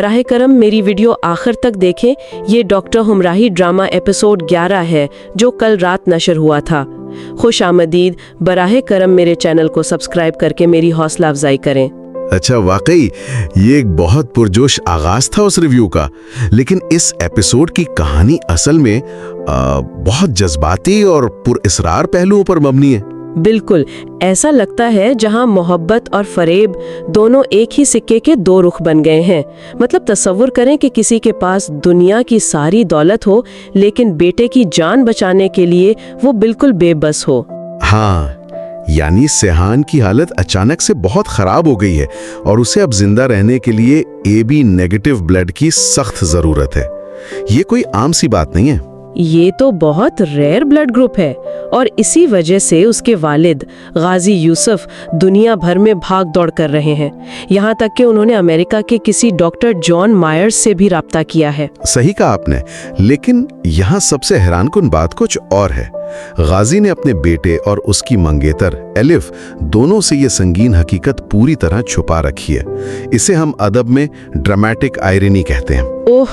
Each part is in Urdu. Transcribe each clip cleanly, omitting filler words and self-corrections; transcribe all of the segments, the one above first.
براہ کرم میری ویڈیو آخر تک دیکھیں. یہ ڈاکٹر ہمراہی ڈرامہ ایپیسوڈ 11 ہے جو کل رات نشر ہوا تھا. خوش آمدید. براہ کرم میرے چینل کو سبسکرائب کر کے میری حوصلہ افزائی کریں. اچھا، واقعی یہ ایک بہت پرجوش آغاز تھا اس ریویو کا، لیکن اس ایپیسوڈ کی کہانی اصل میں بہت جذباتی اور پر اسرار پہلوؤں پر مبنی ہے. بالکل ایسا لگتا ہے جہاں محبت اور فریب دونوں ایک ہی سکے کے دو رخ بن گئے ہیں. مطلب تصور کریں کہ کسی کے پاس دنیا کی ساری دولت ہو لیکن بیٹے کی جان بچانے کے لیے وہ بالکل بے بس ہو. ہاں، یعنی سیحان کی حالت اچانک سے بہت خراب ہو گئی ہے اور اسے اب زندہ رہنے کے لیے AB نیگیٹو بلڈ کی سخت ضرورت ہے. یہ کوئی عام سی بات نہیں ہے. یہ تو بہت ریئر بلڈ گروپ ہے اور اسی وجہ سے اس کے والد غازی یوسف دنیا بھر میں بھاگ دوڑ کر رہے ہیں. یہاں تک کہ انہوں نے امریکہ کے کسی ڈاکٹر جان مائرز سے بھی رابطہ کیا ہے. صحیح کہا آپ نے، لیکن یہاں سب سے حیران کن بات کچھ اور ہے. غازی نے اپنے بیٹے اور اس کی منگیتر الف دونوں سے یہ سنگین حقیقت پوری طرح چھپا رکھی ہے. اسے ہم ادب میں ڈرامیٹک آئرنی کہتے ہیں. اوہ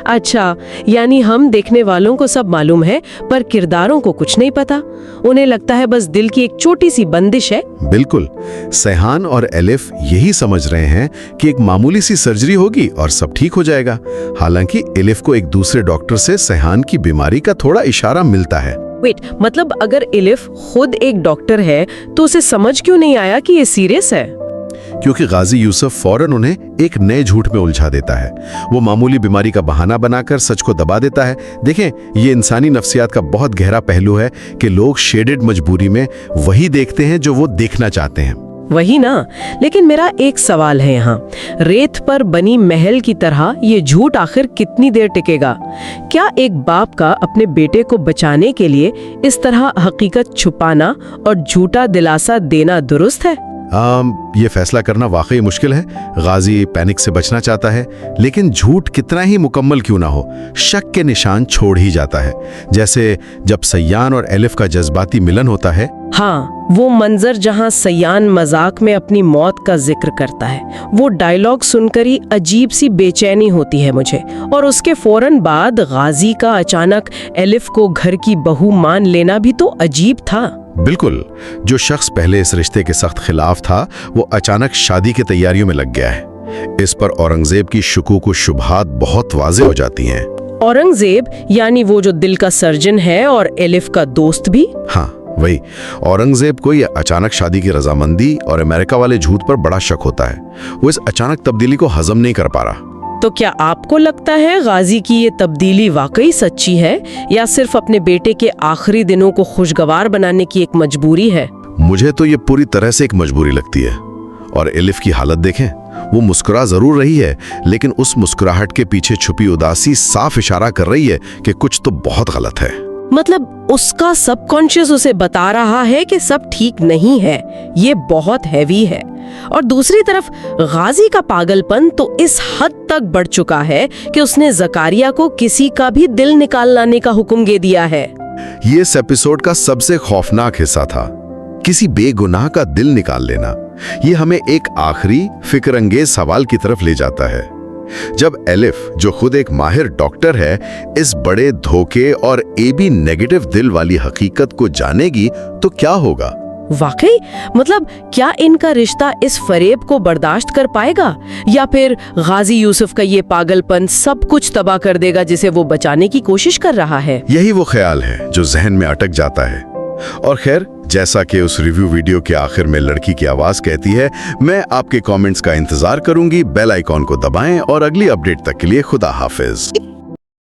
اچھا، یعنی ہم دیکھنے والوں کو سب معلوم ہے پر کرداروں کو کچھ نہیں پتا. انہیں لگتا ہے بس دل کی ایک چھوٹی سی بندش ہے. بالکل، سیحان اور الف یہی سمجھ رہے ہیں کہ ایک معمولی سی سرجری ہوگی اور سب ٹھیک ہو جائے گا، حالانکہ الف کو ایک دوسرے ڈاکٹر سے سیحان کی بیماری کا تھوڑا اشارہ ملتا ہے. ویٹ، مطلب اگر الف خود ایک ڈاکٹر ہے تو اسے سمجھ کیوں نہیں آیا کہ یہ سیریس ہے؟ کیونکہ غازی یوسف فوراً انہیں ایک نئے جھوٹ میں الجھا دیتا ہے. وہ معمولی بیماری کا بہانہ بنا کر سچ کو دبا دیتا ہے. دیکھیں، یہ انسانی نفسیات کا بہت گہرا پہلو ہے کہ لوگ شیڈڈ مجبوری میں وہی دیکھتے ہیں جو وہ دیکھنا چاہتے ہیں. وہی نا، لیکن میرا ایک سوال ہے یہاں. ریت پر بنی محل کی طرح یہ جھوٹ آخر کتنی دیر ٹکے گا؟ کیا ایک باپ کا اپنے بیٹے کو بچانے کے لیے اس طرح حقیقت چھپانا اور جھوٹا دلاسا دینا درست ہے؟ یہ فیصلہ کرنا واقعی مشکل ہے. غازی پینک سے بچنا چاہتا ہے، لیکن جھوٹ کتنا ہی مکمل کیوں نہ ہو، شک کے نشان چھوڑ ہی جاتا ہے. جیسے جب سیان اور الف کا جذباتی ملن ہوتا ہے. ہاں، وہ منظر جہاں سیان مذاق میں اپنی موت کا ذکر کرتا ہے، وہ ڈائیلاگ سن کر ہی عجیب سی بے چینی ہوتی ہے مجھے. اور اس کے فوراً بعد غازی کا اچانک الف کو گھر کی بہو مان لینا بھی تو عجیب تھا. بالکل، جو شخص پہلے اس رشتے کے سخت خلاف تھا وہ اچانک شادی کی تیاریوں میں لگ گیا ہے. اس پر اورنگزیب کی شکوک و شبہات بہت واضح ہو جاتی ہیں. اورنگزیب یعنی وہ جو دل کا سرجن ہے اور الف کا دوست بھی؟ ہاں وہی. اورنگزیب کو یہ اچانک شادی کی رضامندی اور امریکہ والے جھوٹ پر بڑا شک ہوتا ہے. وہ اس اچانک تبدیلی کو ہضم نہیں کر پا رہا. تو کیا آپ کو لگتا ہے غازی کی یہ تبدیلی واقعی سچی ہے یا صرف اپنے بیٹے کے آخری دنوں کو خوشگوار بنانے کی ایک مجبوری ہے؟ مجھے تو یہ پوری طرح سے ایک مجبوری لگتی ہے. اور الف کی حالت دیکھیں، وہ مسکرا ضرور رہی ہے لیکن اس مسکراہٹ کے پیچھے چھپی اداسی صاف اشارہ کر رہی ہے کہ کچھ تو بہت غلط ہے. مطلب اس کا سب کانشیس اسے بتا رہا ہے کہ سب ٹھیک نہیں ہے. یہ بہت ہیوی ہے. اور دوسری طرف غازی کا پاگل پن تو اس حد تک بڑھ چکا ہے کہ اس نے زکریا کو کسی کا بھی دل نکال لانے کا حکم دے دیا ہے. یہ اس ایپیسوڈ کا سب سے خوفناک حصہ تھا، کسی بے گناہ کا دل نکال لینا. یہ ہمیں ایک آخری فکر انگیز سوال کی طرف لے جاتا ہے. جب الف، جو خود ایک ماہر ڈاکٹر ہے، اس بڑے دھوکے اور AB نیگیٹو دل والی حقیقت کو جانے گی تو کیا ہوگا؟ واقعی مطلب کیا ان کا رشتہ اس فریب کو برداشت کر پائے گا یا پھر غازی یوسف کا یہ پاگل پن سب کچھ تباہ کر دے گا جسے وہ بچانے کی کوشش کر رہا ہے؟ یہی وہ خیال ہے جو ذہن میں اٹک جاتا ہے. اور خیر، جیسا کہ اس ریویو ویڈیو کے آخر میں لڑکی کی آواز کہتی ہے، میں آپ کے کامنٹس کا انتظار کروں گی. بیل آئیکن کو دبائیں اور اگلی اپڈیٹ تک کے لیے خدا حافظ.